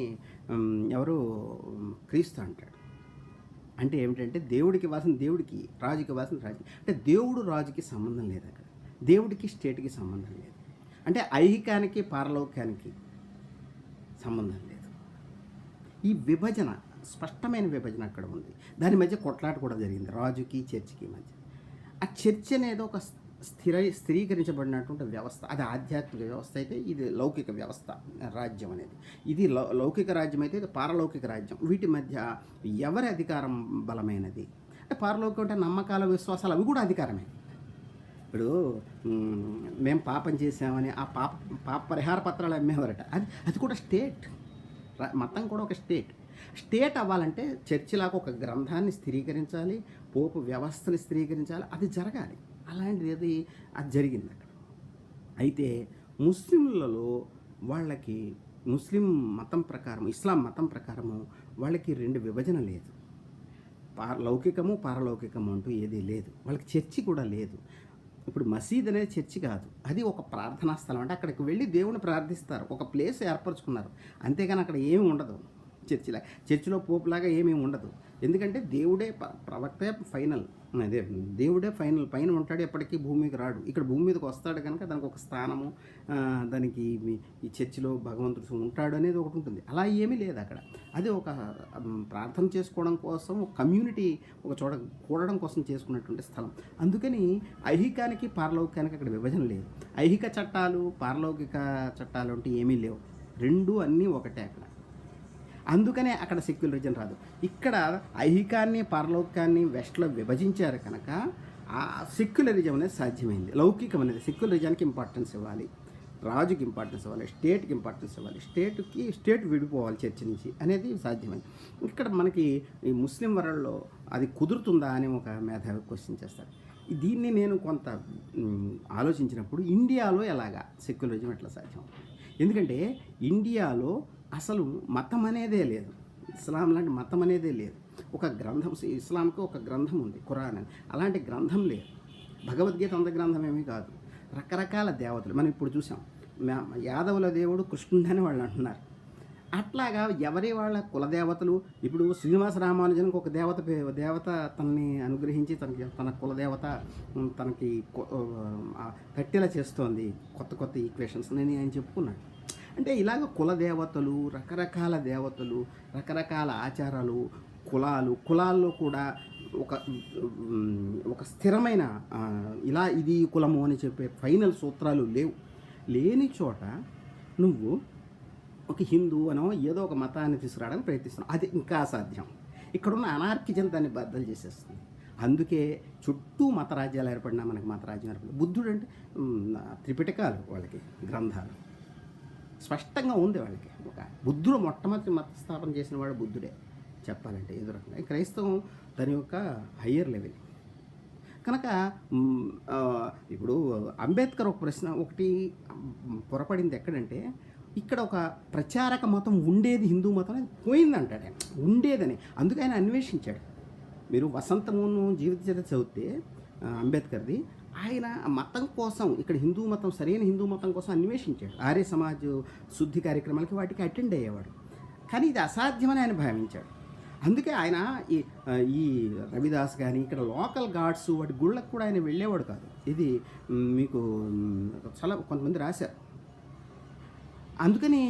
ఎవరు క్రీస్తు అంటాడు. అంటే ఏమిటంటే దేవుడికి ఇవ్వాల్సిన దేవుడికి, రాజుకి ఇవ్వాల్సిన రాజుకి. అంటే దేవుడు రాజుకి సంబంధం లేదు అక్కడ, దేవుడికి స్టేట్కి సంబంధం లేదు. అంటే ఐహికానికి పారలౌక్యానికి సంబంధం లేదు. ఈ విభజన, స్పష్టమైన విభజన అక్కడ ఉంది. దాని మధ్య కొట్లాట కూడా జరిగింది రాజుకి చర్చికి మధ్య. ఆ చర్చ్ అనేది ఒక స్థిరీకరించబడినటువంటి వ్యవస్థ. అది ఆధ్యాత్మిక వ్యవస్థ అయితే, ఇది లౌకిక వ్యవస్థ, రాజ్యం అనేది. ఇది లౌకిక రాజ్యం అయితే, ఇది పారలౌకిక రాజ్యం. వీటి మధ్య ఎవరి అధికారం బలమైనది అంటే, పారలౌకికం అంటే నమ్మకాలు, విశ్వాసాలు, అవి కూడా అధికారమే. ఇప్పుడు మేము పాపం చేసామని ఆ పాప పరిహార పత్రాలు అమ్మేవారట, అది కూడా స్టేట్. మతం కూడా ఒక స్టేట్ అవ్వాలంటే చర్చిలాగా ఒక గ్రంథాన్ని స్థిరీకరించాలి, పోపు వ్యవస్థని స్థిరీకరించాలి, అది జరగాలి. అలాంటిది అది జరిగింది అక్కడ. అయితే ముస్లింలలో వాళ్ళకి ముస్లిం మతం ప్రకారం, ఇస్లాం మతం ప్రకారము వాళ్ళకి రెండు విభజన లేదు. లౌకికము, పారలౌకికము అంటూ ఏదీ లేదు. వాళ్ళకి చర్చి కూడా లేదు. ఇప్పుడు మసీద్ అనేది చర్చి కాదు, అది ఒక ప్రార్థనా స్థలం. అంటే అక్కడికి వెళ్ళి దేవుని ప్రార్థిస్తారు, ఒక ప్లేస్ ఏర్పరచుకున్నారు, అంతేగాని అక్కడ ఏమి ఉండదు. చర్చిలా చర్చిలో పోపులాగా ఏమీ ఉండదు. ఎందుకంటే దేవుడే ప్రవక్తే ఫైనల్. అదే దేవుడే ఫైనల్. పైన ఉంటాడు, ఎప్పటికీ భూమి మీదకి రాడు. ఇక్కడ భూమి మీదకి వస్తాడు కనుక దానికి ఒక స్థానము, దానికి ఈ చర్చిలో భగవంతుడు ఉంటాడు అనేది ఒకటి ఉంటుంది. అలా ఏమీ లేదు అక్కడ. అది ఒక ప్రార్థన చేసుకోవడం కోసం, ఒక కమ్యూనిటీ ఒక చోట కూడడం కోసం చేసుకున్నటువంటి స్థలం. అందుకని ఐహికానికి పారలౌకికానికి అక్కడ విభజన లేదు. ఐహిక చట్టాలు పారలౌకిక చట్టాలు అంటే ఏమీ లేవు. రెండు అన్నీ ఒకటే అక్కడ. అందుకనే అక్కడ సెక్యులరిజం రాదు. ఇక్కడ ఐహికాన్ని పారలౌకికాన్ని వెస్ట్లో విభజించారు కనుక ఆ సెక్యులరిజం అనేది సాధ్యమైంది. లౌకికం అనేది సెక్యులరిజానికి ఇంపార్టెన్స్ ఇవ్వాలి, రాజుకి ఇంపార్టెన్స్ ఇవ్వాలి, స్టేట్కి ఇంపార్టెన్స్ ఇవ్వాలి, స్టేట్ విడిపోవాలి చర్చ నుంచి అనేది సాధ్యమైంది. ఇక్కడ మనకి ఈ ముస్లిం వరల్డ్లో అది కుదురుతుందా అని ఒక మేధావి క్వశ్చన్ చేస్తారు. దీన్ని నేను కొంత ఆలోచించినప్పుడు ఇండియాలో ఎలాగా సెక్యులరిజం ఎట్లా సాధ్యం? ఎందుకంటే ఇండియాలో అసలు మతం అనేదే లేదు. ఇస్లాం లాంటి మతం అనేదే లేదు. ఒక గ్రంథం, ఇస్లాంకి ఒక గ్రంథం ఉంది, ఖురాన్ అని. అలాంటి గ్రంథం లేదు. భగవద్గీత అంత గ్రంథం ఏమీ కాదు. రకరకాల దేవతలు మనం ఇప్పుడు చూసాం. యాదవుల దేవుడు కృష్ణుడు అని వాళ్ళు అంటున్నారు. అట్లాగా ఎవరి వాళ్ళ కులదేవతలు. ఇప్పుడు శ్రీనివాస రామానుజన్కి ఒక దేవత తనని అనుగ్రహించి తన కులదేవత తనకి కట్టెలా చేస్తోంది కొత్త కొత్త ఈక్వేషన్స్ అని ఆయన చెప్పుకున్నాడు. అంటే ఇలాగ కులదేవతలు, రకరకాల దేవతలు, రకరకాల ఆచారాలు, కులాల్లో కూడా ఒక స్థిరమైన ఇది కులము అని చెప్పే ఫైనల్ సూత్రాలు లేని చోట నువ్వు ఒక హిందూ అనో ఏదో ఒక మతాన్ని తీసుకురావడానికి ప్రయత్నిస్తున్నావు. అది ఇంకా అసాధ్యం. ఇక్కడున్న అనార్కిజం దాన్ని బద్దలు చేసేస్తుంది. అందుకే చుట్టూ మత రాజ్యాలు ఏర్పడినా మనకి మత రాజ్యం ఏర్పడింది. బుద్ధుడు అంటే త్రిపిటకాలు వాళ్ళకి గ్రంథాలు స్పష్టంగా ఉంది వాళ్ళకి. ఒక బుద్ధుడు మొట్టమొదటి మత స్థాపన చేసిన వాడు బుద్ధుడే చెప్పాలంటే. ఏదో రకంగా క్రైస్తవం దాని యొక్క హయ్యర్ లెవెల్ కనుక. ఇప్పుడు అంబేద్కర్ ఒక ప్రశ్న ఒకటి పొరపడింది ఎక్కడంటే, ఇక్కడ ఒక ప్రచారక మతం ఉండేది, హిందూ మతం అనేది పోయిందంటాడు. ఉండేదని అందుకే ఆయన అన్వేషించాడు. మీరు వసంతమును జీవిత చరిత్ర చదివితే అంబేద్కర్ది, ఆయన మతం కోసం ఇక్కడ హిందూ మతం సరైన హిందూ మతం కోసం అన్వేషించాడు. ఆర్య సమాజ్ శుద్ధి కార్యక్రమాలకి వాటికి అటెండ్ అయ్యేవాడు. కానీ ఇది అసాధ్యమని ఆయన భావించాడు. అందుకే ఆయన ఈ రవిదాస్ కానీ ఇక్కడ లోకల్ గాడ్స్ వాటి గుళ్ళకు కూడా ఆయన వెళ్ళేవాడు కాదు. ఇది మీకు చాలా కొంతమంది రాశారు. అందుకని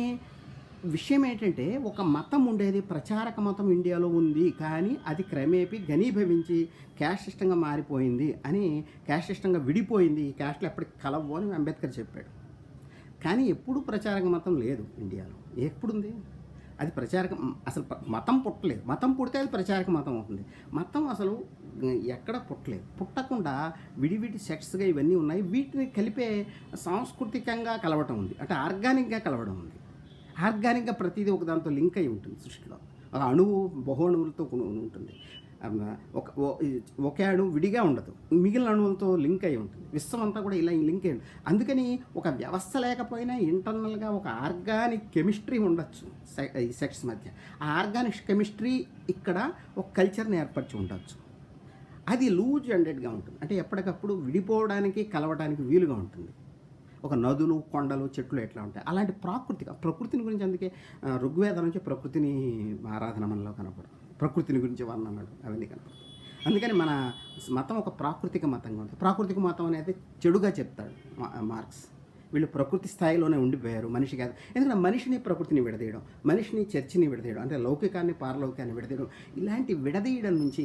విషయం ఏంటంటే, ఒక మతం ఉండేది, ప్రచారక మతం ఇండియాలో ఉంది, కానీ అది క్రమేపీ ఘనీభవించి క్యాస్ట్ సిస్టంగా మారిపోయింది అని, క్యాస్ట్ సిస్టంగా విడిపోయింది, ఈ క్యాస్ట్లు ఎప్పటికి కలవు అని అంబేద్కర్ చెప్పాడు. కానీ ఎప్పుడు ప్రచారక మతం లేదు ఇండియాలో. ఎప్పుడుంది అది ప్రచారక? అసలు మతం పుట్టలేదు. మతం పుడితే అది ప్రచారక మతం అవుతుంది. మతం అసలు ఎక్కడ పుట్టలేదు. పుట్టకుండా విడివిడి సెక్ట్స్గా ఇవన్నీ ఉన్నాయి. వీటిని కలిపే సాంస్కృతికంగా కలవటం ఉంది, అంటే ఆర్గానిక్గా కలవడం ఉంది. ఆర్గానిక్గా ప్రతిదీ ఒక దాంతో లింక్ అయి ఉంటుంది. సృష్టిలో ఒక అణువు బహుఅణువులతో ఉంటుంది. ఒకే అణువు విడిగా ఉండదు, మిగిలిన అణువులతో లింక్ అయి ఉంటుంది. విశ్వం అంతా కూడా ఇలా లింక్ అయి ఉంటుంది. అందుకని ఒక వ్యవస్థ లేకపోయినా ఇంటర్నల్గా ఒక ఆర్గానిక్ కెమిస్ట్రీ ఉండొచ్చు ఈ సెక్స్ మధ్య. ఆ ఆర్గానిక్ కెమిస్ట్రీ ఇక్కడ ఒక కల్చర్ని ఏర్పరిచి ఉండొచ్చు. అది లూజ్ ఎండెడ్గా ఉంటుంది, అంటే ఎప్పటికప్పుడు విడిపోవడానికి కలవడానికి వీలుగా ఉంటుంది. ఒక నదులు, కొండలు, చెట్లు ఎట్లా ఉంటాయి అలాంటి ప్రకృతిని గురించి. అందుకే ఋగ్వేదం నుంచి ప్రకృతిని ఆరాధన మనలో కనపడదు. ప్రకృతిని గురించి వర్ణనలు అవన్నీ కనపడతాయి. అందుకని మన మతం ఒక ప్రాకృతిక మతంగా ఉంటుంది. ప్రాకృతిక మతం అనేది చెడుగా చెప్తాడు మార్క్స్. వీళ్ళు ప్రకృతి స్థాయిలోనే ఉండిపోయారు, మనిషి కాదు. ఎందుకంటే మనిషిని ప్రకృతిని విడదీయడం, మనిషిని చర్చిని విడదీయడం, అంటే లౌకికాన్ని పారలౌకికాన్ని విడదీయడం, ఇలాంటి విడదీయడం నుంచి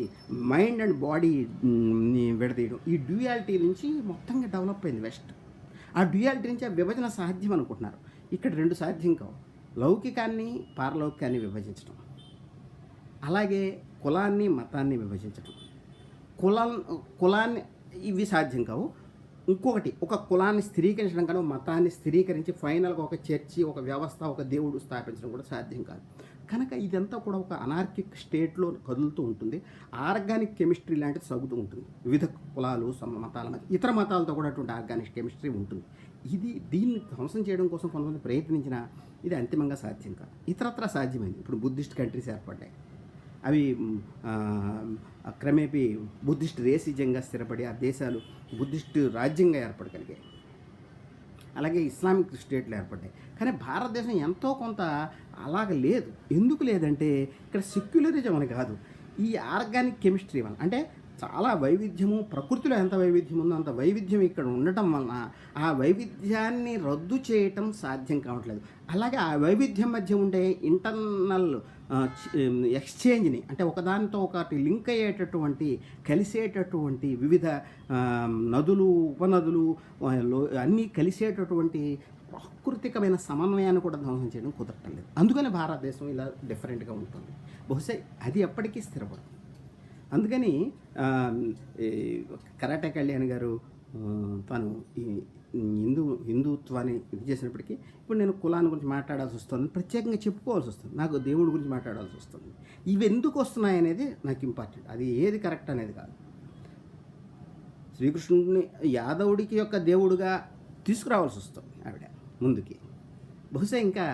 మైండ్ అండ్ బాడీని విడదీయడం, ఈ డ్యూయాలిటీ నుంచి మొత్తంగా డెవలప్ అయింది వెస్ట్. ఆ డ్యూయాలిటీ నుంచి ఆ విభజన సాధ్యం అనుకుంటున్నారు. ఇక్కడ రెండు సాధ్యం కావు. లౌకికాన్ని పారలౌకికాన్ని విభజించడం, అలాగే కులాన్ని మతాన్ని విభజించడం. కులాన్ని ఇవి సాధ్యం కావు. ఇంకొకటి, ఒక కులాన్ని స్థిరీకరించడం కానీ మతాన్ని స్థిరీకరించి ఫైనల్గా ఒక చర్చి, ఒక వ్యవస్థ, ఒక దేవుడు స్థాపించడం కూడా సాధ్యం కాదు. కనుక ఇదంతా కూడా ఒక అనార్కిక్ స్టేట్లో కదులుతూ ఉంటుంది. ఆర్గానిక్ కెమిస్ట్రీ లాంటిది సాగుతూ ఉంటుంది వివిధ కులాలు, మతాల మధ్య. ఇతర మతాలతో కూడా అటువంటి ఆర్గానిక్ కెమిస్ట్రీ ఉంటుంది. దీన్ని ధ్వంసం చేయడం కోసం కొంతమంది ప్రయత్నించినా ఇది అంతిమంగా సాధ్యం కాదు. ఇతరత్ర సాధ్యమైంది. ఇప్పుడు బుద్ధిస్ట్ కంట్రీస్ ఏర్పడ్డాయి. అవి క్రమేపీ బుద్ధిస్ట్ రేసిజంగా స్థిరపడి ఆ దేశాలు బుద్ధిస్ట్ రాజ్యంగా ఏర్పడగలిగాయి. అలాగే ఇస్లామిక్ స్టేట్లు ఏర్పడ్డాయి. కానీ భారతదేశం ఎంతో కొంత అలాగ లేదు. ఎందుకు లేదంటే ఇక్కడ సెక్యులరిజం అని కాదు, ఈ ఆర్గానిక్ కెమిస్ట్రీ వల్ల. అంటే చాలా వైవిధ్యము, ప్రకృతిలో ఎంత వైవిధ్యం ఉందో అంత వైవిధ్యం ఇక్కడ ఉండటం వలన ఆ వైవిధ్యాన్ని రద్దు చేయటం సాధ్యం కావట్లేదు. అలాగే ఆ వైవిధ్యం మధ్య ఉండే ఇంటర్నల్ ఎక్స్చేంజ్ని, అంటే ఒకదానితో ఒకటి లింక్ అయ్యేటటువంటి, కలిసేటటువంటి వివిధ నదులు, ఉపనదులు అన్నీ కలిసేటటువంటి ప్రాకృతికమైన సమన్వయాన్ని కూడా ధ్వంసం చేయడం కుదరటం లేదు. అందుకని భారతదేశం ఇలా డిఫరెంట్గా ఉంటుంది. బహుశా అది ఎప్పటికీ స్థిరపడదు. అందుకని కరాటే కళ్యాణ్ గారు తను ఈ హిందుత్వాన్ని ఇది చేసినప్పటికీ ఇప్పుడు నేను కులాన్ని గురించి మాట్లాడాల్సి వస్తుంది, ప్రత్యేకంగా చెప్పుకోవాల్సి వస్తుంది, నాకు దేవుడి గురించి మాట్లాడాల్సి వస్తుంది. ఇవి ఎందుకు వస్తున్నాయి అనేది నాకు ఇంపార్టెంట్. అది ఏది కరెక్ట్ అనేది కాదు. శ్రీకృష్ణుడిని యాదవుడికి యొక్క దేవుడుగా తీసుకురావాల్సి వస్తుంది ఆవిడ ముందుకి. బహుశా ఇంకా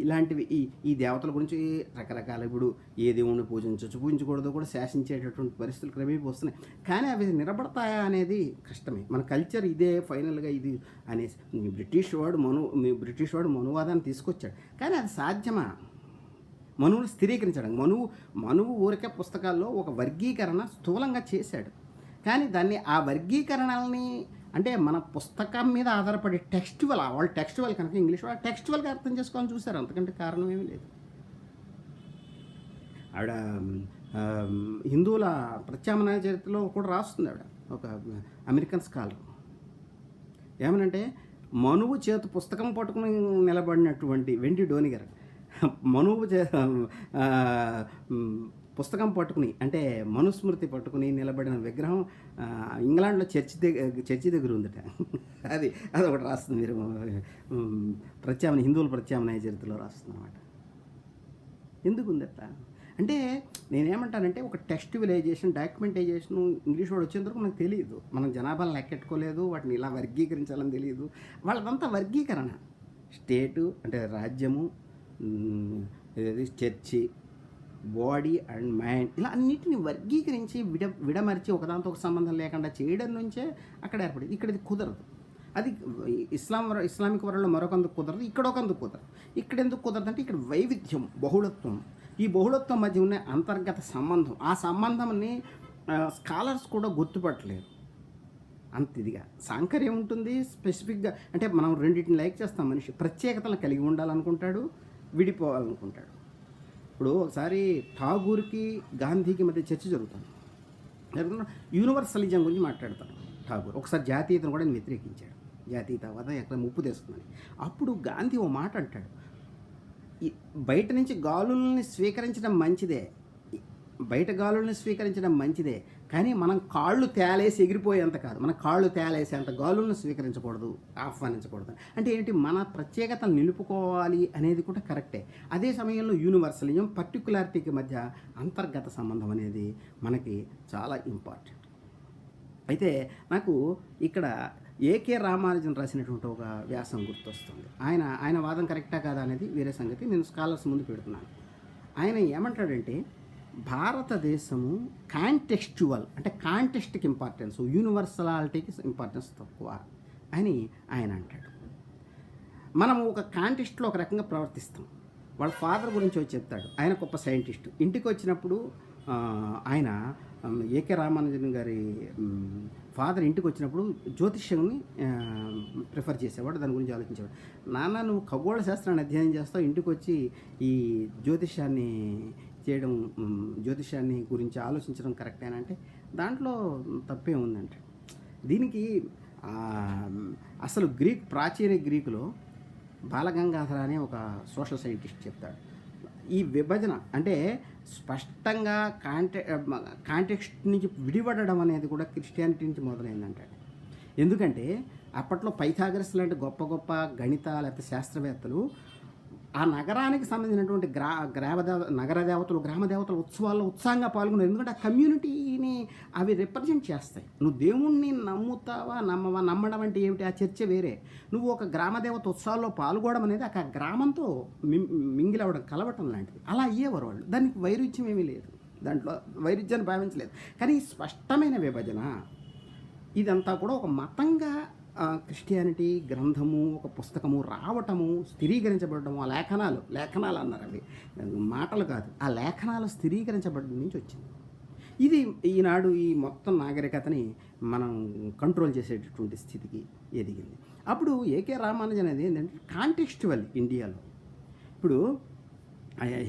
ఇలాంటివి ఈ దేవతల గురించి రకరకాల, ఇప్పుడు ఏ దేవుణ్ణి పూజించకూడదు కూడా శాసించేటటువంటి పరిస్థితులు క్రమేపీ వస్తున్నాయి. కానీ అవి నిలబడతాయా అనేది కష్టమే. మన కల్చర్ ఇదే ఫైనల్గా ఇది అనేసి బ్రిటిష్ వాడు మనువాదాన్ని తీసుకొచ్చాడు. కానీ అది సాధ్యమా? మనువును స్థిరీకరించడం, మనువు ఊరికే పుస్తకాల్లో ఒక వర్గీకరణ స్థూలంగా చేశాడు. కానీ దాన్ని ఆ వర్గీకరణల్ని, అంటే మన పుస్తకం మీద ఆధారపడే టెక్స్టువల్, వాళ్ళు టెక్స్టువల్ కనుక ఇంగ్లీష్ వాళ్ళు టెక్స్టువల్గా అర్థం చేసుకోవాలని చూశారు, అంతకంటే కారణం ఏమీ లేదు. ఆవిడ హిందువుల ప్రత్యామ్నాయ చరిత్రలో కూడా రాస్తుంది ఆవిడ, ఒక అమెరికన్ స్కాలర్. ఏమనంటే మనువు చేతి పుస్తకం పట్టుకుని నిలబడినటువంటి వెండి డోనిగర్ మనువు పుస్తకం పట్టుకుని, అంటే మనుస్మృతి పట్టుకుని నిలబడిన విగ్రహం ఇంగ్లాండ్లో చర్చి దగ్గర ఉందట. అది ఒకటి రాస్తుంది, మీరు హిందువుల ప్రత్యామ్నాయ చరిత్రలో రాస్తుంది అన్నమాట. ఎందుకు ఉందట అంటే నేనేమంటానంటే, ఒక టెక్స్టువలైజేషన్, డాక్యుమెంటైజేషన్ ఇంగ్లీష్ వాడు వచ్చేందుకు మనకు తెలియదు. మనం జనాభాను లెక్కెట్టుకోలేదు, వాటిని ఇలా వర్గీకరించాలని తెలియదు. వాళ్ళదంతా వర్గీకరణ. స్టేటు అంటే రాజ్యము, చర్చి, బాడీ అండ్ మైండ్, ఇలా అన్నిటిని వర్గీకరించి విడమర్చి ఒకదాంతో ఒక సంబంధం లేకుండా చేయడం నుంచే అక్కడ ఏర్పడింది. ఇక్కడ ఇది కుదరదు. అది ఇస్లామిక్ వరల్డ్లో మరొకందుకు కుదరదు, ఇక్కడ ఒకందుకు కుదరదు. ఇక్కడ ఎందుకు కుదరదు అంటే ఇక్కడ వైవిధ్యం, బహుళత్వం, ఈ బహుళత్వం మధ్య ఉన్న అంతర్గత సంబంధం, ఆ సంబంధంని స్కాలర్స్ కూడా గుర్తుపట్టలేరు. అంత ఇదిగా సాంకర్యం ఉంటుంది స్పెసిఫిక్గా. అంటే మనం రెండింటిని లైక్ చేస్తాం. మనిషి ప్రత్యేకతలను కలిగి ఉండాలనుకుంటాడు, విడిపోవాలనుకుంటాడు. ఇప్పుడు ఒకసారి ఠాగూర్కి గాంధీకి మధ్య చర్చ జరుగుతుంది. యూనివర్సలిజం గురించి మాట్లాడతాడు ఠాగూర్. ఒకసారి జాతీయతను కూడా వ్యతిరేకించాడు, జాతీయతావాదం ఎక్కడ ముప్పు తెస్తుందని. అప్పుడు గాంధీ ఓ మాట అంటాడు, బయట నుంచి గాలుల్ని స్వీకరించడం మంచిదే, కానీ మనం కాళ్ళు తేలేసి ఎగిరిపోయేంత కాదు, మన కాళ్ళు తేలేసేంత గాలులను స్వీకరించకూడదు, ఆహ్వానించకూడదు. అంటే ఏంటి, మన ప్రత్యేకతను నిలుపుకోవాలి అనేది కూడా కరెక్టే. అదే సమయంలో యూనివర్సలిజం, పర్టికులారిటీకి మధ్య అంతర్గత సంబంధం అనేది మనకి చాలా ఇంపార్టెంట్. అయితే నాకు ఇక్కడ ఏకే రామానుజన్ రాసినటువంటి ఒక వ్యాసం గుర్తొస్తుంది. ఆయన వాదం కరెక్టా కాదా అనేది వేరే సంగతి, నేను స్కాలర్స్ ముందు పెడుతున్నాను. ఆయన ఏమంటాడంటే, భారతదేశము కాంటెక్స్చువల్, అంటే కాంటెక్స్ట్కి ఇంపార్టెన్స్, యూనివర్సలాలిటీకి ఇంపార్టెన్స్ తక్కువ అని ఆయన అంటాడు. మనము ఒక కాంటెక్స్ట్లో ఒక రకంగా ప్రవర్తిస్తాం. వాళ్ళ ఫాదర్ గురించి వచ్చి చెప్తాడు, ఆయన గొప్ప సైంటిస్ట్. ఇంటికి వచ్చినప్పుడు ఆయన ఏకే రామానుజన్ గారి ఫాదర్ ఇంటికి వచ్చినప్పుడు జ్యోతిష్యాన్ని ప్రిఫర్ చేసేవాడు, దాని గురించి ఆలోచించేవాడు. నాన్న, నువ్వు ఖగోళ శాస్త్రాన్ని అధ్యయనం చేస్తావు, ఇంటికి వచ్చి ఈ జ్యోతిష్యాన్ని గురించి ఆలోచించడం కరెక్టేనా అంటే దాంట్లో తప్పే ఉందంటే. దీనికి అసలు ప్రాచీన గ్రీకులో బాలగంగాధర అనే ఒక సోషల్ సైంటిస్ట్ చెప్తాడు, ఈ విభజన అంటే స్పష్టంగా కాంటెక్స్ట్ నుంచి విడిపడడం అనేది కూడా క్రిస్టియానిటీ నుంచి మొదలైందంటాడు. ఎందుకంటే అప్పట్లో పైథాగరస్ లాంటి గొప్ప గొప్ప గణిత లేకపోతే శాస్త్రవేత్తలు ఆ నగరానికి సంబంధించినటువంటి నగర దేవతలు, గ్రామ దేవతలు ఉత్సవాల్లో ఉత్సాహంగా పాల్గొన్నారు. ఎందుకంటే ఆ కమ్యూనిటీని అవి రిప్రజెంట్ చేస్తాయి. నువ్వు దేవుణ్ణి నమ్ముతావా నమ్మడం అంటే ఏమిటి, ఆ చర్చ వేరే. నువ్వు ఒక గ్రామ దేవత ఉత్సవాల్లో పాల్గొనడం అనేది ఆ గ్రామంతో మింగిలవడం, కలవటం లాంటిది. అలా అయ్యేవారు వాళ్ళు. దానికి వైరుధ్యం ఏమీ లేదు, దాంట్లో వైరుధ్యాన్ని భావించలేదు. కానీ స్పష్టమైన విభజన, ఇదంతా కూడా ఒక మతంగా క్రిస్టియానిటీ గ్రంథము, ఒక పుస్తకము రావటము, స్థిరీకరించబడటము, ఆ లేఖనాలు అన్నారు అవి మాటలు కాదు, ఆ లేఖనాలు స్థిరీకరించబడడం నుంచి వచ్చింది. ఇది ఈనాడు ఈ మొత్తం నాగరికతని మనం కంట్రోల్ చేసేటటువంటి స్థితికి ఎదిగింది. అప్పుడు ఏకే రామానుజన్ అనేది ఏంటంటే కాంటెక్స్చువల్ ఇండియాలో. ఇప్పుడు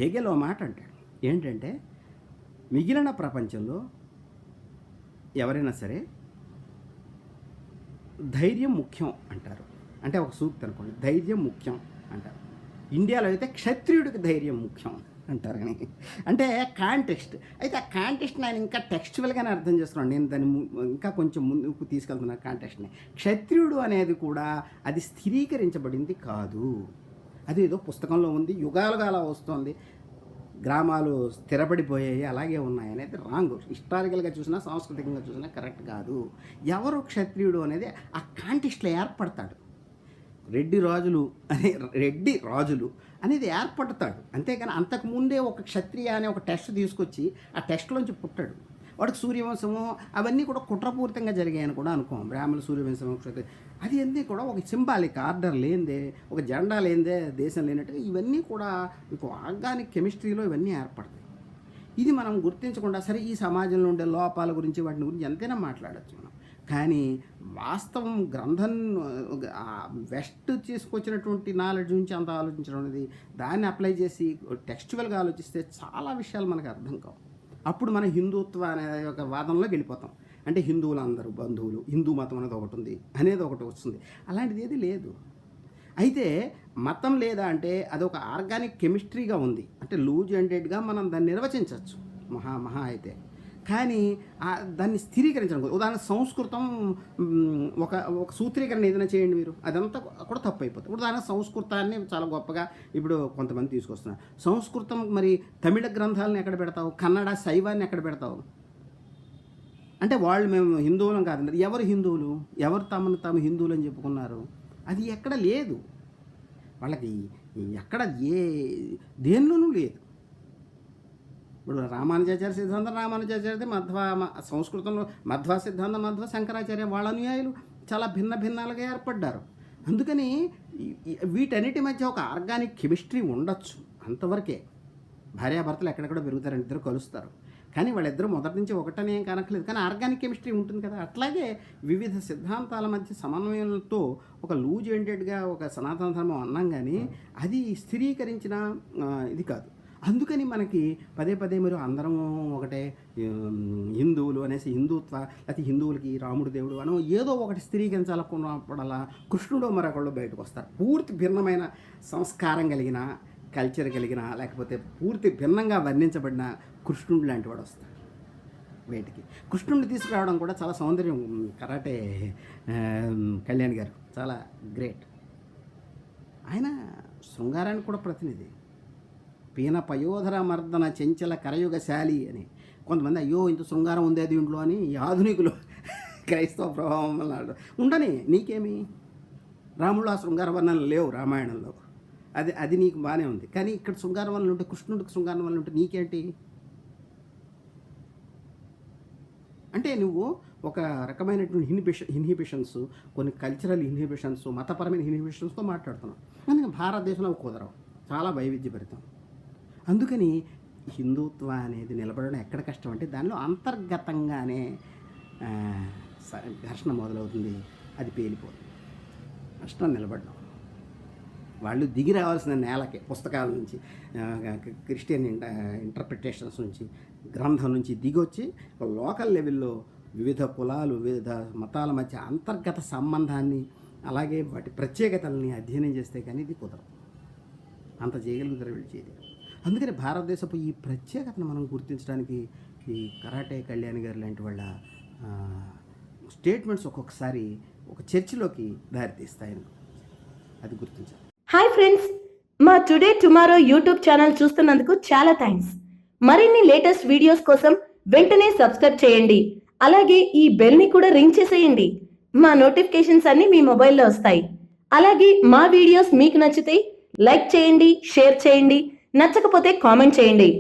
హెగెల్ ఓ మాట అంటాడు ఏంటంటే, మిగిలిన ప్రపంచంలో ఎవరైనా సరే ధైర్యం ముఖ్యం అంటారు. అంటే ఒక సూక్తి అనుకోండి, ధైర్యం ముఖ్యం అంటారు. ఇండియాలో అయితే క్షత్రియుడికి ధైర్యం ముఖ్యం అంటారు. కానీ అంటే కాంటెక్స్ట్. అయితే ఆ కాంటెక్స్ట్ని ఆయన ఇంకా టెక్స్చువల్గానే అర్థం చేస్తున్నాను. నేను దాన్ని ఇంకా కొంచెం ముందుకు తీసుకెళ్తున్నాను కాంటెక్స్ట్ని. క్షత్రియుడు అనేది కూడా అది స్థిరీకరించబడింది కాదు, అది ఏదో పుస్తకంలో ఉంది, యుగాలుగా అలా వస్తుంది, గ్రామాలు స్థిరపడిపోయాయి అలాగే ఉన్నాయి అనేది రాంగ్. హిస్టారికల్గా చూసినా సాంస్కృతికంగా చూసినా కరెక్ట్ కాదు. ఎవరు క్షత్రియుడు అనేది ఆ కాంటెక్స్ట్లో ఏర్పడతాడు. రెడ్డి రాజులు అనేది ఏర్పడతాడు. అంతేకాని అంతకుముందే ఒక క్షత్రియ అనే ఒక టెస్ట్ తీసుకొచ్చి ఆ టెస్ట్లోంచి పుట్టాడు. వాడికి సూర్యవంశము అవన్నీ కూడా కుట్రపూరితంగా జరిగాయని కూడా అనుకోం. బ్రాహ్మణులు సూర్యవంశం క్షత్రియ అది అన్నీ కూడా ఒక సింబాలిక్ ఆర్డర్ లేనిదే, ఒక జెండా లేనిదే దేశం లేనట్టుగా ఇవన్నీ కూడా మీకు ఆర్గానిక్ కెమిస్ట్రీలో ఇవన్నీ ఏర్పడతాయి. ఇది మనం గుర్తించకుండా సరే ఈ సమాజంలో ఉండే లోపాల గురించి వాటిని గురించి ఎంతైనా మాట్లాడచ్చు మనం. కానీ వాస్తవం గ్రంథం వెస్ట్ తీసుకొచ్చినటువంటి నాలెడ్జ్ నుంచి అంత ఆలోచించడం అనేది, దాన్ని అప్లై చేసి టెక్స్చువల్గా ఆలోచిస్తే చాలా విషయాలు మనకు అర్థం కావు. అప్పుడు మన హిందుత్వ అనే ఒక వాదనలోకి వెళ్ళిపోతాం. అంటే హిందువులు అందరూ బంధువులు, హిందూ మతం అనేది ఒకటి ఉంది అనేది ఒకటి వస్తుంది. అలాంటిది ఏది లేదు. అయితే మతం లేదా అంటే అదొక ఆర్గానిక్ కెమిస్ట్రీగా ఉంది. అంటే లూజ్ ఎండెడ్గా మనం దాన్ని నిర్వచించవచ్చు మహా అయితే. కానీ దాన్ని స్థిరీకరించడం, ఉదాహరణ సంస్కృతం ఒక సూత్రీకరణ ఏదైనా చేయండి మీరు, అదంతా కూడా తప్పు అయిపోతుంది. ఉదాహరణ సంస్కృతాన్ని చాలా గొప్పగా ఇప్పుడు కొంతమంది తీసుకొస్తున్నారు. సంస్కృతం మరి తమిళ గ్రంథాలను ఎక్కడ పెడతావు, కన్నడ శైవాన్ని ఎక్కడ పెడతావు? అంటే వాళ్ళు మేము హిందువులం కాదండి. ఎవరు హిందువులు? ఎవరు తాము హిందువులు అని చెప్పుకున్నారు? అది ఎక్కడ లేదు. వాళ్ళకి ఎక్కడ దేనిలోనూ లేదు. ఇప్పుడు రామానుజాచార్య సిద్ధాంతం రామానుజాచార్యది, సంస్కృతంలో మధ్వ సిద్ధాంతం మధ్వ, శంకరాచార్య వాళ్ళ అనుయాయులు చాలా భిన్నాలుగా ఏర్పడ్డారు. అందుకని వీటన్నిటి మధ్య ఒక ఆర్గానిక్ కెమిస్ట్రీ ఉండొచ్చు, అంతవరకే. భార్యాభర్తలు ఎక్కడెక్కడ పెరుగుతారని ఇద్దరు కలుస్తారు, కానీ వాళ్ళిద్దరూ మొదటి నుంచి ఒకటనే ఏం కనక్కలేదు, కానీ ఆర్గానిక్ కెమిస్ట్రీ ఉంటుంది కదా. అట్లాగే వివిధ సిద్ధాంతాల మధ్య సమన్వయంతో ఒక లూజ్ ఎండెడ్గా ఒక సనాతన ధర్మం అన్నాం, కానీ అది స్థిరీకరించిన ఇది కాదు. అందుకని మనకి పదే మీరు అందరం ఒకటే హిందువులు అనేసి హిందుత్వ, లేకపోతే హిందువులకి రాముడు దేవుడు అనో ఏదో ఒకటి స్థిరీకరించాలనుకున్నప్పుడల్లా కృష్ణుడు మరొకళ్ళు బయటకు వస్తారు. పూర్తి భిన్నమైన సంస్కారం కలిగిన, కల్చర్ కలిగిన, లేకపోతే పూర్తి భిన్నంగా వర్ణించబడిన కృష్ణుడు లాంటి వాడు వస్తాడు బయటికి. కృష్ణుడిని తీసుకురావడం కూడా చాలా సౌందర్యం. కరాటే కళ్యాణ్ గారు చాలా గ్రేట్. ఆయన శృంగారానికి కూడా ప్రతినిధి. పీన పయోధర మర్దన చెంచల కరయుగశాలి అని. కొంతమంది అయ్యో ఇంత శృంగారం ఉంది అది ఇంట్లో అని ఈ ఆధునికులు క్రైస్తవ ప్రభావం వల్ల ఉండని, నీకేమి? రాముడు ఆ శృంగార వర్ణనలు లేవు రామాయణంలో, అది నీకు బాగానే ఉంది. కానీ ఇక్కడ శృంగారం వల్ల ఉంటే, కృష్ణుడికి శృంగారం వల్ల ఉంటే నీకేంటి? అంటే నువ్వు ఒక రకమైనటువంటి ఇన్హిబిషన్స్, కొన్ని కల్చరల్ ఇన్హిబిషన్స్, మతపరమైన ఇన్హిబిషన్స్తో మాట్లాడుతున్నావు. అందుకని భారతదేశంలో కుదరవు, చాలా వైవిధ్యభరితం. అందుకని హిందుత్వ అనేది నిలబడడం ఎక్కడ కష్టం అంటే దానిలో అంతర్గతంగానే ఘర్షణ మొదలవుతుంది, అది పేలిపోతుంది. కష్టం నిలబడడం. వాళ్ళు దిగి రావాల్సిన నేలకి, పుస్తకాల నుంచి, క్రిస్టియన్ ఇంటర్ప్రిటేషన్స్ నుంచి, గ్రంథం నుంచి దిగొచ్చి లోకల్ లెవెల్లో వివిధ కులాలు, వివిధ మతాల మధ్య అంతర్గత సంబంధాన్ని, అలాగే వాటి ప్రత్యేకతల్ని అధ్యయనం చేస్తే కానీ ఇది కుదరదు. అంత చేయగలుగుతారు వీళ్ళు చేయలేరు. అందుకని భారతదేశపు ఈ ప్రత్యేకతను మనం గుర్తించడానికి ఈ కరాటే కళ్యాణ్ గారు లాంటి వాళ్ళ స్టేట్మెంట్స్ ఒక్కొక్కసారి ఒక చర్చలోకి దారితీస్తాయని అది గుర్తించాలి. హాయ్ ఫ్రెండ్స్, మా టుడే టుమారో యూట్యూబ్ ఛానల్ చూస్తున్నందుకు చాలా థ్యాంక్స్. మరిన్ని లేటెస్ట్ వీడియోస్ కోసం వెంటనే సబ్స్క్రైబ్ చేయండి. అలాగే ఈ బెల్ని కూడా రింగ్ చేసేయండి. మా నోటిఫికేషన్స్ అన్ని మీ మొబైల్లో వస్తాయి. అలాగే మా వీడియోస్ మీకు నచ్చితే లైక్ చేయండి, షేర్ చేయండి, నచ్చకపోతే కామెంట్ చేయండి.